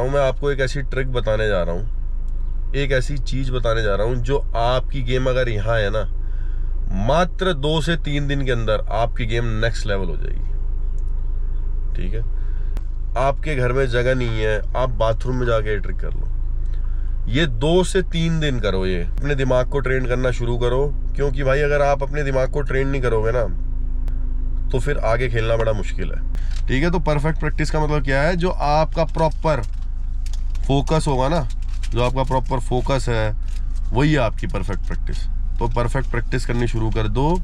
हूँ, मैं आपको एक ऐसी ट्रिक बताने जा रहा हूँ, एक ऐसी चीज़ बताने जा रहा हूँ जो आपकी गेम अगर यहाँ है ना, मात्र 2 से 3 दिन के अंदर आपकी गेम नेक्स्ट लेवल हो जाएगी। ठीक है, आपके घर में जगह नहीं है, आप बाथरूम में जाके ये ट्रिक कर लो। ये 2 से 3 दिन करो, ये अपने दिमाग को ट्रेन करना शुरू करो, क्योंकि भाई अगर आप अपने दिमाग को ट्रेन नहीं करोगे ना तो फिर आगे खेलना बड़ा मुश्किल है। ठीक है, तो परफेक्ट प्रैक्टिस का मतलब क्या है? जो आपका प्रॉपर फोकस होगा ना, जो आपका प्रॉपर फोकस है वही है आपकी परफेक्ट प्रैक्टिस। तो परफेक्ट प्रैक्टिस करनी शुरू कर दो।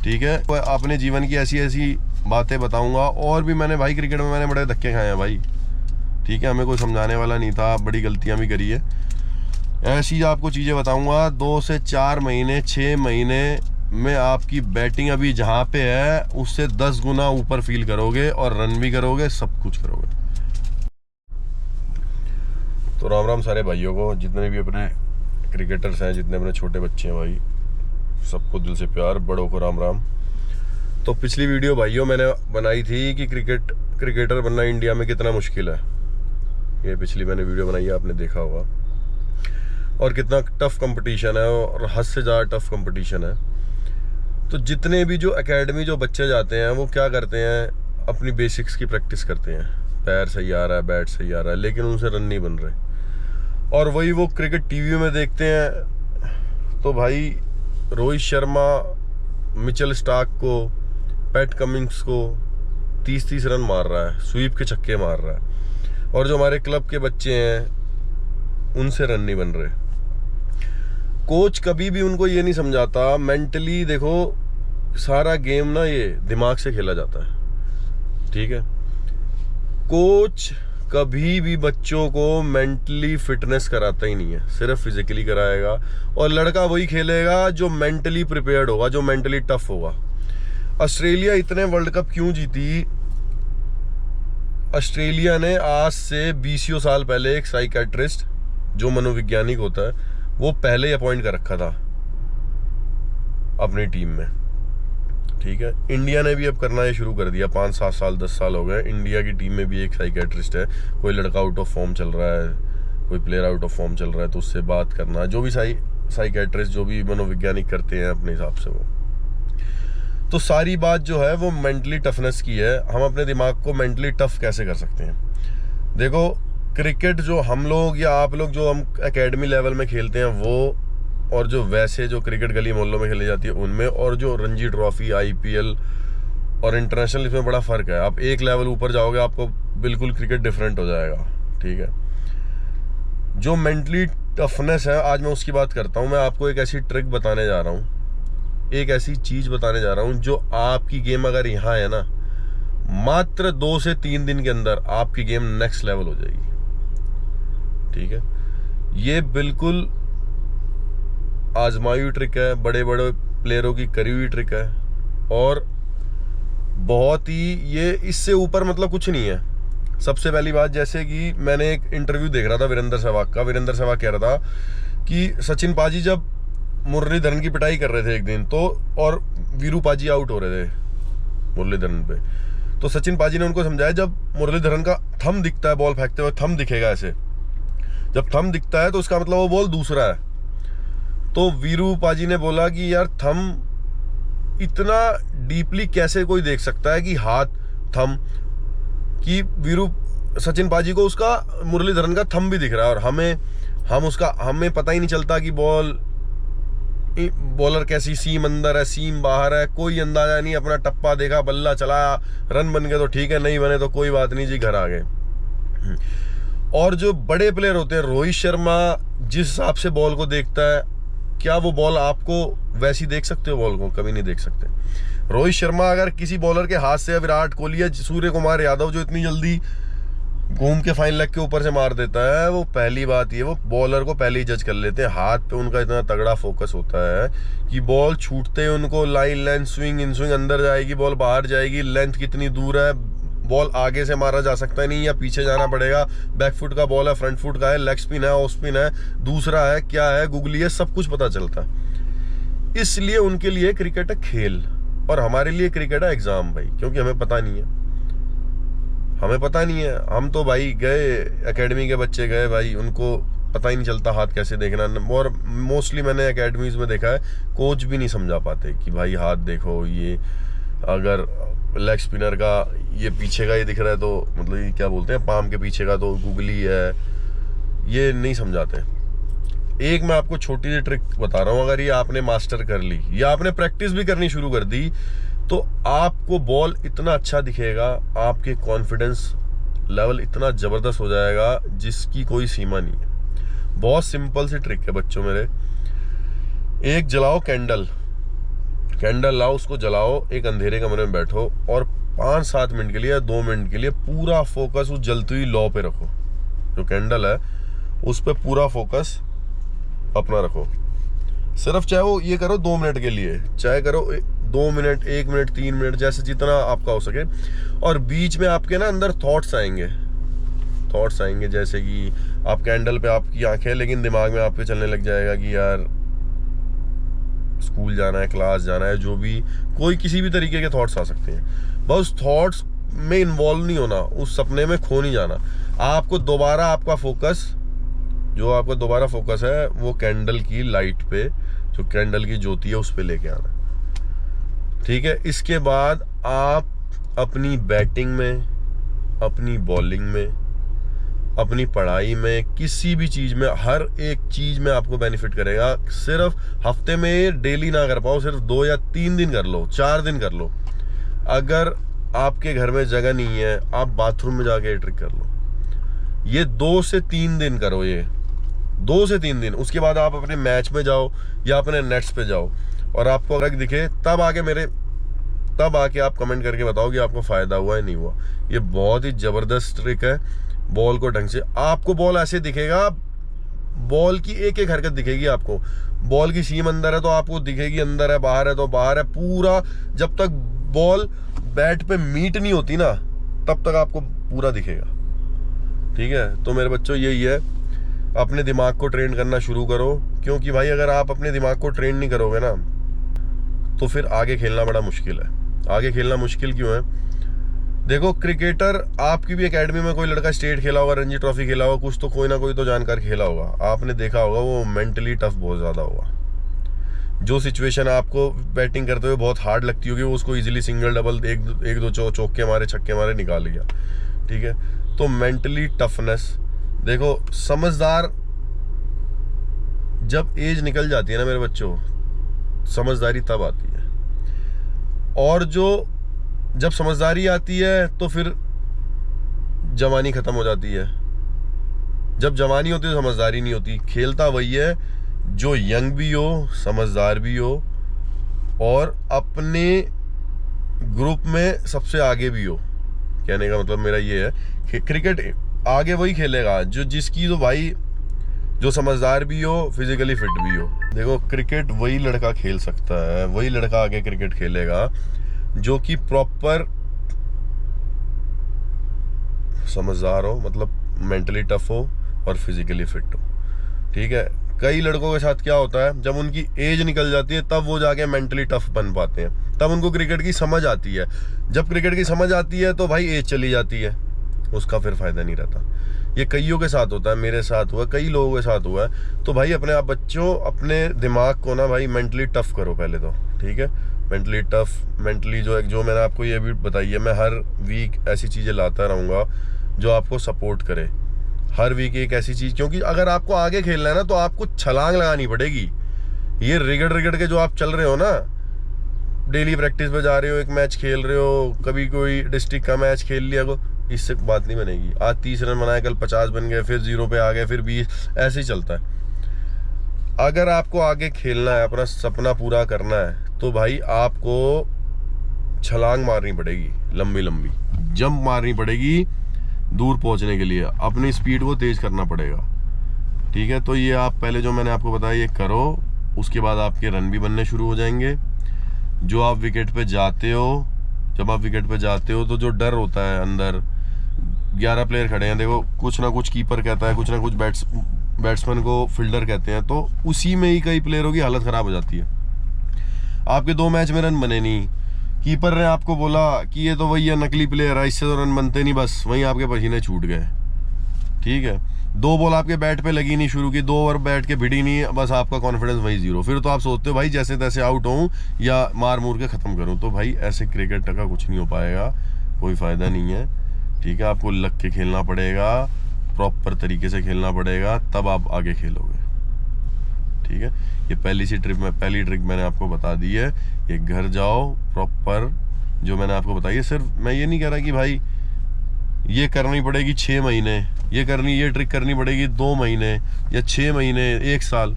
ठीक है, तो अपने जीवन की ऐसी ऐसी बातें बताऊंगा, और भी मैंने भाई क्रिकेट में मैंने बड़े धक्के खाए हैं भाई। ठीक है, हमें कोई समझाने वाला नहीं था, बड़ी गलतियां भी करी है। ऐसी आपको चीज़ें बताऊंगा। 2 से 4 महीने 6 महीने में आपकी बैटिंग अभी जहाँ पे है उससे 10 गुना ऊपर फील करोगे, और रन भी करोगे, सब कुछ करोगे। तो राम राम सारे भाइयों को, जितने भी अपने क्रिकेटर्स हैं, जितने अपने छोटे बच्चे हैं भाई, सबको दिल से प्यार, बड़ों को राम राम। तो पिछली वीडियो भाइयों मैंने बनाई थी कि क्रिकेटर बनना इंडिया में कितना मुश्किल है। ये पिछली मैंने वीडियो बनाई है, आपने देखा होगा, और कितना टफ कंपटीशन है, और हद से ज़्यादा टफ कंपटीशन है। तो जितने भी जो एकेडमी जो बच्चे जाते हैं वो क्या करते हैं, अपनी बेसिक्स की प्रैक्टिस करते हैं। पैर सही आ रहा है, बैट सही आ रहा है, लेकिन उनसे रन नहीं बन रहे। और वही वो क्रिकेट टीवी में देखते हैं तो भाई रोहित शर्मा, मिचेल स्टार्क को, पैट कमिंग्स को 30-30 रन मार रहा है, स्वीप के छक्के मार रहा है, और जो हमारे क्लब के बच्चे हैं उनसे रन नहीं बन रहे। कोच कभी भी उनको ये नहीं समझाता मेंटली। देखो, सारा गेम ना ये दिमाग से खेला जाता है। ठीक है, कोच कभी भी बच्चों को मेंटली फिटनेस कराता ही नहीं है, सिर्फ फिजिकली कराएगा। और लड़का वही खेलेगा जो मेंटली प्रिपेयर्ड होगा, जो मेंटली टफ होगा। ऑस्ट्रेलिया इतने वर्ल्ड कप क्यों जीती? ऑस्ट्रेलिया ने आज से 20 साल पहले एक साइकेट्रिस्ट, जो मनोवैज्ञानिक होता है, वो पहले ही अपॉइंट कर रखा था अपनी टीम में। ठीक है, इंडिया ने भी अब करना ये शुरू कर दिया। 5-7 साल 10 साल हो गए, इंडिया की टीम में भी एक साइकेट्रिस्ट है। कोई लड़का आउट ऑफ फॉर्म चल रहा है, कोई प्लेयर आउट ऑफ फॉर्म चल रहा है, तो उससे बात करना, जो भी साइकेट्रिस्ट, जो भी मनोवैज्ञानिक करते हैं अपने हिसाब से वो। तो सारी बात जो है वो मेंटली टफनेस की है। हम अपने दिमाग को मेंटली टफ कैसे कर सकते हैं? देखो, क्रिकेट जो हम लोग या आप लोग जो हम एकेडमी लेवल में खेलते हैं वो, और जो वैसे जो क्रिकेट गली मोहल्लों में खेली जाती है उनमें, और जो रणजी ट्रॉफी, IPL और इंटरनेशनल, इसमें बड़ा फ़र्क है। आप एक लेवल ऊपर जाओगे आपको बिल्कुल क्रिकेट डिफरेंट हो जाएगा। ठीक है, जो मेंटली टफनेस है, आज मैं उसकी बात करता हूँ। मैं आपको एक ऐसी ट्रिक बताने जा रहा हूँ, एक ऐसी चीज़ बताने जा रहा हूँ जो आपकी गेम अगर यहाँ है ना, मात्र 2 से 3 दिन के अंदर आपकी गेम नेक्स्ट लेवल हो जाएगी। ठीक है, ये बिल्कुल आजमाई हुई ट्रिक है, बड़े बड़े प्लेयरों की करी हुई ट्रिक है, और बहुत ही, ये इससे ऊपर मतलब कुछ नहीं है। सबसे पहली बात, जैसे कि मैंने एक इंटरव्यू देख रहा था वीरेंद्र सहवाग का। वीरेंद्र सहवाग कह रहा था कि सचिन पाजी जब मुरलीधरन की पिटाई कर रहे थे एक दिन, तो और वीरू पाजी आउट हो रहे थे मुरलीधरन पे, तो सचिन पाजी ने उनको समझाया, जब मुरलीधरन का थंब दिखता है बॉल फेंकते हुए, थंब दिखेगा ऐसे, जब थंब दिखता है तो उसका मतलब वो बॉल दूसरा है। तो वीरू पाजी ने बोला कि यार, थंब इतना डीपली कैसे कोई देख सकता है कि हाथ थंब, कि सचिन पाजी को उसका मुरलीधरन का थंब भी दिख रहा है, और हमें पता ही नहीं चलता कि बॉलर कैसी, सीम अंदर है, सीम बाहर है, कोई अंदाजा नहीं। अपना टप्पा देखा, बल्ला चलाया, रन बन गए तो ठीक है, नहीं बने तो कोई बात नहीं जी, घर आ गए। और जो बड़े प्लेयर होते हैं, रोहित शर्मा जिस हिसाब से बॉल को देखता है, क्या वो बॉल आपको वैसी देख सकते हो? बॉल को कभी नहीं देख सकते। रोहित शर्मा अगर किसी बॉलर के हाथ से, विराट कोहली या सूर्य कुमार यादव जो इतनी जल्दी घूम के फाइन लेग के ऊपर से मार देता है, वो पहली बात ये, वो बॉलर को पहले ही जज कर लेते हैं। हाथ पे उनका इतना तगड़ा फोकस होता है कि बॉल छूटते ही उनको line length, swing in swing, अंदर जाएगी बॉल, बाहर जाएगी, लेंथ कितनी दूर है, बॉल आगे से मारा जा सकता है नहीं, या पीछे जाना पड़ेगा, बैक फुट का बॉल है, फ्रंट फुट का है, लेग स्पिन है, ऑफ स्पिन है, दूसरा है, क्या है, गुगली है, सब कुछ पता चलता है। इसलिए उनके लिए क्रिकेट है खेल, और हमारे लिए क्रिकेट है एग्जाम भाई, क्योंकि हमें पता नहीं है। हमें पता नहीं है। हम तो भाई गए, एकेडमी के बच्चे गए भाई, उनको पता ही नहीं चलता हाथ कैसे देखना। और मोस्टली मैंने एकेडमीज में देखा है कोच भी नहीं समझा पाते कि भाई हाथ देखो, ये अगर लेग स्पिनर का ये पीछे का ये दिख रहा है तो मतलब ये क्या बोलते हैं, पाम के पीछे का तो गुगली है, ये नहीं समझाते। एक मैं आपको छोटी सी ट्रिक बता रहा हूँ, अगर ये आपने मास्टर कर ली या आपने प्रैक्टिस भी करनी शुरू कर दी तो आपको बॉल इतना अच्छा दिखेगा, आपके कॉन्फिडेंस लेवल इतना ज़बरदस्त हो जाएगा जिसकी कोई सीमा नहीं है। बहुत सिंपल सी ट्रिक है बच्चों मेरे। एक जलाओ कैंडल लाओ, उसको जलाओ, एक अंधेरे कमरे में बैठो और 5-7 मिनट के लिए या 2 मिनट के लिए पूरा फोकस उस जलती हुई लौ पे रखो। जो कैंडल है उस पे पूरा फोकस अपना रखो। सिर्फ चाहे वो ये करो 2 मिनट के लिए, चाहे करो 2 मिनट, 1 मिनट, 3 मिनट, जैसे जितना आपका हो सके। और बीच में आपके ना अंदर थॉट्स आएंगे, जैसे कि आप कैंडल पे आपकी आंखें, लेकिन दिमाग में आपके चलने लग जाएगा कि यार स्कूल जाना है, क्लास जाना है, जो भी कोई किसी भी तरीके के थॉट्स आ सकते हैं। बस थॉट्स में इन्वॉल्व नहीं होना, उस सपने में खो नहीं जाना। आपको दोबारा आपका फोकस है वो कैंडल की लाइट पे, जो कैंडल की ज्योति है उस पे लेके आना। ठीक है, इसके बाद आप अपनी बैटिंग में, अपनी बॉलिंग में, अपनी पढ़ाई में, किसी भी चीज में, हर एक चीज में आपको बेनिफिट करेगा। सिर्फ हफ्ते में डेली ना कर पाओ, सिर्फ 2 या 3 दिन कर लो, 4 दिन कर लो। अगर आपके घर में जगह नहीं है, आप बाथरूम में जाके ट्रिक कर लो। ये 2 से 3 दिन करो, ये 2 से 3 दिन। उसके बाद आप अपने मैच में जाओ या अपने नेट्स पे जाओ और आपको अगर दिखे तब आके आप कमेंट करके बताओ कि आपको फायदा हुआ है नहीं हुआ। ये बहुत ही जबरदस्त ट्रिक है। बॉल को ढंग से, आपको बॉल ऐसे दिखेगा, बॉल की एक एक हरकत दिखेगी आपको। बॉल की सीम अंदर है तो आपको दिखेगी अंदर है, बाहर है तो बाहर है। पूरा जब तक बॉल बैट पे मीट नहीं होती ना तब तक आपको पूरा दिखेगा। ठीक है, तो मेरे बच्चों यही है, अपने दिमाग को ट्रेन करना शुरू करो, क्योंकि भाई अगर आप अपने दिमाग को ट्रेन नहीं करोगे ना तो फिर आगे खेलना बड़ा मुश्किल है। आगे खेलना मुश्किल क्यों है? देखो, क्रिकेटर, आपकी भी एकेडमी में कोई लड़का स्टेट खेला होगा, रणजी ट्रॉफी खेला होगा, कुछ तो कोई ना कोई तो जानकार खेला होगा, आपने देखा होगा वो मेंटली टफ बहुत ज़्यादा होगा। जो सिचुएशन आपको बैटिंग करते हुए बहुत हार्ड लगती होगी वो उसको इजीली सिंगल डबल एक दो चौके मारे, छक्के मारे निकाल लिया। ठीक है, तो मेंटली टफनेस, देखो समझदार जब एज निकल जाती है ना मेरे बच्चों, समझदारी तब आती है। और जब समझदारी आती है तो फिर जवानी खत्म हो जाती है। जब जवानी होती है तो समझदारी नहीं होती। खेलता वही है जो यंग भी हो, समझदार भी हो और अपने ग्रुप में सबसे आगे भी हो। कहने का मतलब मेरा ये है, क्रिकेट आगे वही खेलेगा जिसकी तो भाई जो समझदार भी हो, फिजिकली फिट भी हो। देखो, क्रिकेट वही लड़का खेल सकता है, वही लड़का आगे क्रिकेट खेलेगा जो कि प्रॉपर समझदार हो, मतलब मेंटली टफ हो और फिजिकली फिट हो। ठीक है, कई लड़कों के साथ क्या होता है, जब उनकी एज निकल जाती है तब वो जाके मेंटली टफ बन पाते हैं, तब उनको क्रिकेट की समझ आती है। जब क्रिकेट की समझ आती है तो भाई एज चली जाती है, उसका फिर फायदा नहीं रहता। ये कईयों के साथ होता है, मेरे साथ हुआ, कई लोगों के साथ हुआ है। तो भाई अपने आप बच्चों, अपने दिमाग को ना भाई मेंटली टफ करो पहले तो। ठीक है, मेंटली टफ, मेंटली जो मैंने आपको ये भी बताई है, मैं हर वीक ऐसी चीज़ें लाता रहूँगा जो आपको सपोर्ट करे। हर वीक एक ऐसी चीज़, क्योंकि अगर आपको आगे खेलना है ना तो आपको छलांग लगानी पड़ेगी। ये रिगड़ के जो आप चल रहे हो ना, डेली प्रैक्टिस पे जा रहे हो, एक मैच खेल रहे हो, कभी कोई डिस्ट्रिक्ट का मैच खेल लिया, को इससे बात नहीं बनेगी। आज 30 रन बनाए, कल 50 बन गए, फिर 0 पे आ गए, फिर 20, ऐसे ही चलता है। अगर आपको आगे खेलना है, अपना सपना पूरा करना है, तो भाई आपको छलांग मारनी पड़ेगी, लंबी लंबी जंप मारनी पड़ेगी दूर पहुंचने के लिए। अपनी स्पीड को तेज करना पड़ेगा। ठीक है, तो ये आप पहले जो मैंने आपको बताया ये करो, उसके बाद आपके रन भी बनने शुरू हो जाएंगे। जो आप विकेट पे जाते हो, जब आप विकेट पे जाते हो तो जो डर होता है अंदर, 11 प्लेयर खड़े हैं, देखो कुछ ना कुछ कीपर कहता है, कुछ ना कुछ बैट्समैन को फील्डर कहते हैं, तो उसी में ही कई प्लेयरों की हालत ख़राब हो जाती है। आपके 2 मैच में रन बने नहीं, कीपर ने आपको बोला कि ये तो वही है, नकली प्लेयर है, इससे तो रन बनते नहीं, बस वहीं आपके पसीने छूट गए। ठीक है, 2 बॉल आपके बैट पे लगी नहीं शुरू की, 2 ओवर बैट के भिड़ी नहीं, बस आपका कॉन्फिडेंस वही 0। फिर तो आप सोचते हो भाई जैसे तैसे आउट होऊं या मार मूर के ख़त्म करूं। तो भाई ऐसे क्रिकेट का कुछ नहीं हो पाएगा, कोई फ़ायदा नहीं है। ठीक है, आपको लग के खेलना पड़ेगा, प्रॉपर तरीके से खेलना पड़ेगा, तब आप आगे खेलोगे। ठीक है, ये पहली ट्रिक मैंने आपको बता दी है। ये घर जाओ, प्रॉपर जो मैंने आपको बताई है। सिर्फ मैं ये नहीं कह रहा कि भाई ये करनी पड़ेगी 6 महीने, ये ट्रिक करनी पड़ेगी 2 महीने या 6 महीने, 1 साल।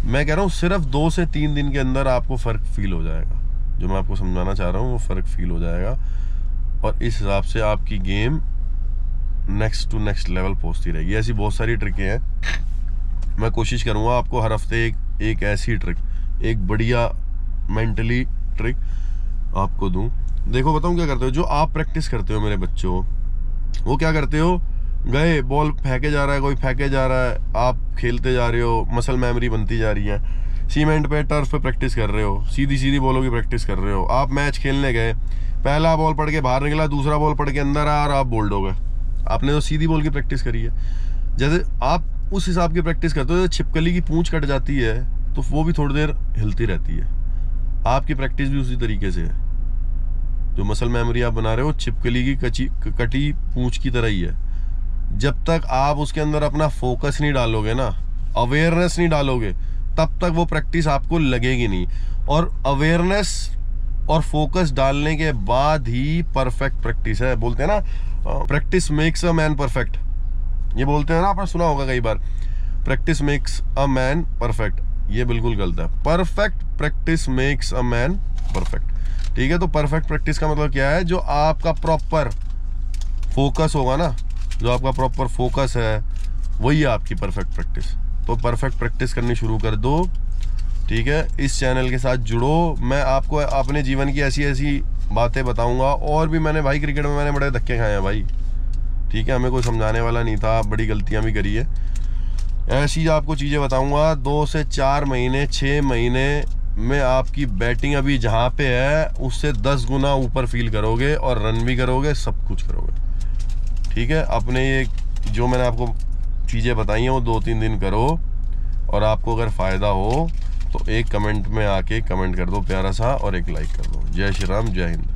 मैं कह रहा हूँ सिर्फ 2 से 3 दिन के अंदर आपको फ़र्क फील हो जाएगा। जो मैं आपको समझाना चाह रहा हूँ वो फ़र्क फील हो जाएगा, और इस हिसाब से आपकी game next to next level पहुँचती रहेगी। ऐसी बहुत सारी ट्रिकें हैं, मैं कोशिश करूँगा आपको हर हफ्ते एक ऐसी ट्रिक, एक बढ़िया मेंटली ट्रिक आपको दूँ। देखो बताऊँ क्या करते हो, जो आप प्रैक्टिस करते हो मेरे बच्चों, वो क्या करते हो, गए बॉल फेंके जा रहा है, कोई फेंके जा रहा है, आप खेलते जा रहे हो, मसल मेमोरी बनती जा रही है। सीमेंट पे, टर्फ पे प्रैक्टिस कर रहे हो, सीधी सीधी बॉलों की प्रैक्टिस कर रहे हो। आप मैच खेलने गए, पहला बॉल पड़ के बाहर निकला, दूसरा बॉल पड़ के अंदर आया और आप बोल्ड हो गए। आपने तो सीधी बॉल की प्रैक्टिस करी है। जैसे आप उस हिसाब की प्रैक्टिस करते हो, छिपकली की पूंछ कट जाती है तो वो भी थोड़ी देर हिलती रहती है। आपकी प्रैक्टिस भी उसी तरीके से है। जो मसल मेमोरी आप बना रहे हो, छिपकली की कटी पूंछ की तरह ही है। जब तक आप उसके अंदर अपना फोकस नहीं डालोगे ना, अवेयरनेस नहीं डालोगे, तब तक वो प्रैक्टिस आपको लगेगी नहीं। और अवेयरनेस और फोकस डालने के बाद ही परफेक्ट प्रैक्टिस है। बोलते हैं ना, practice makes a man perfect, ये बोलते हैं ना, आपने सुना होगा कई बार, practice makes a man perfect. ये बिल्कुल गलत है। Perfect practice makes a man perfect. ठीक है, तो परफेक्ट प्रैक्टिस का मतलब क्या है, जो आपका प्रॉपर फोकस होगा ना, जो आपका प्रॉपर फोकस है, वही है आपकी परफेक्ट प्रैक्टिस। तो परफेक्ट प्रैक्टिस करनी शुरू कर दो। ठीक है, इस चैनल के साथ जुड़ो, मैं आपको अपने जीवन की ऐसी ऐसी बातें बताऊंगा। और भी मैंने भाई क्रिकेट में मैंने बड़े धक्के खाए हैं भाई। ठीक है, हमें कोई समझाने वाला नहीं था, बड़ी गलतियां भी करी है। ऐसी आपको चीज़ें बताऊंगा। 2 से 4 महीने, 6 महीने में आपकी बैटिंग अभी जहाँ पे है उससे 10 गुना ऊपर फील करोगे, और रन भी करोगे, सब कुछ करोगे। ठीक है, अपने ये जो मैंने आपको चीज़ें बताई हैं वो 2-3 दिन करो, और आपको अगर फ़ायदा हो तो एक कमेंट में आके कमेंट कर दो प्यारा सा, और एक लाइक कर दो। जय श्री राम, जय हिंद।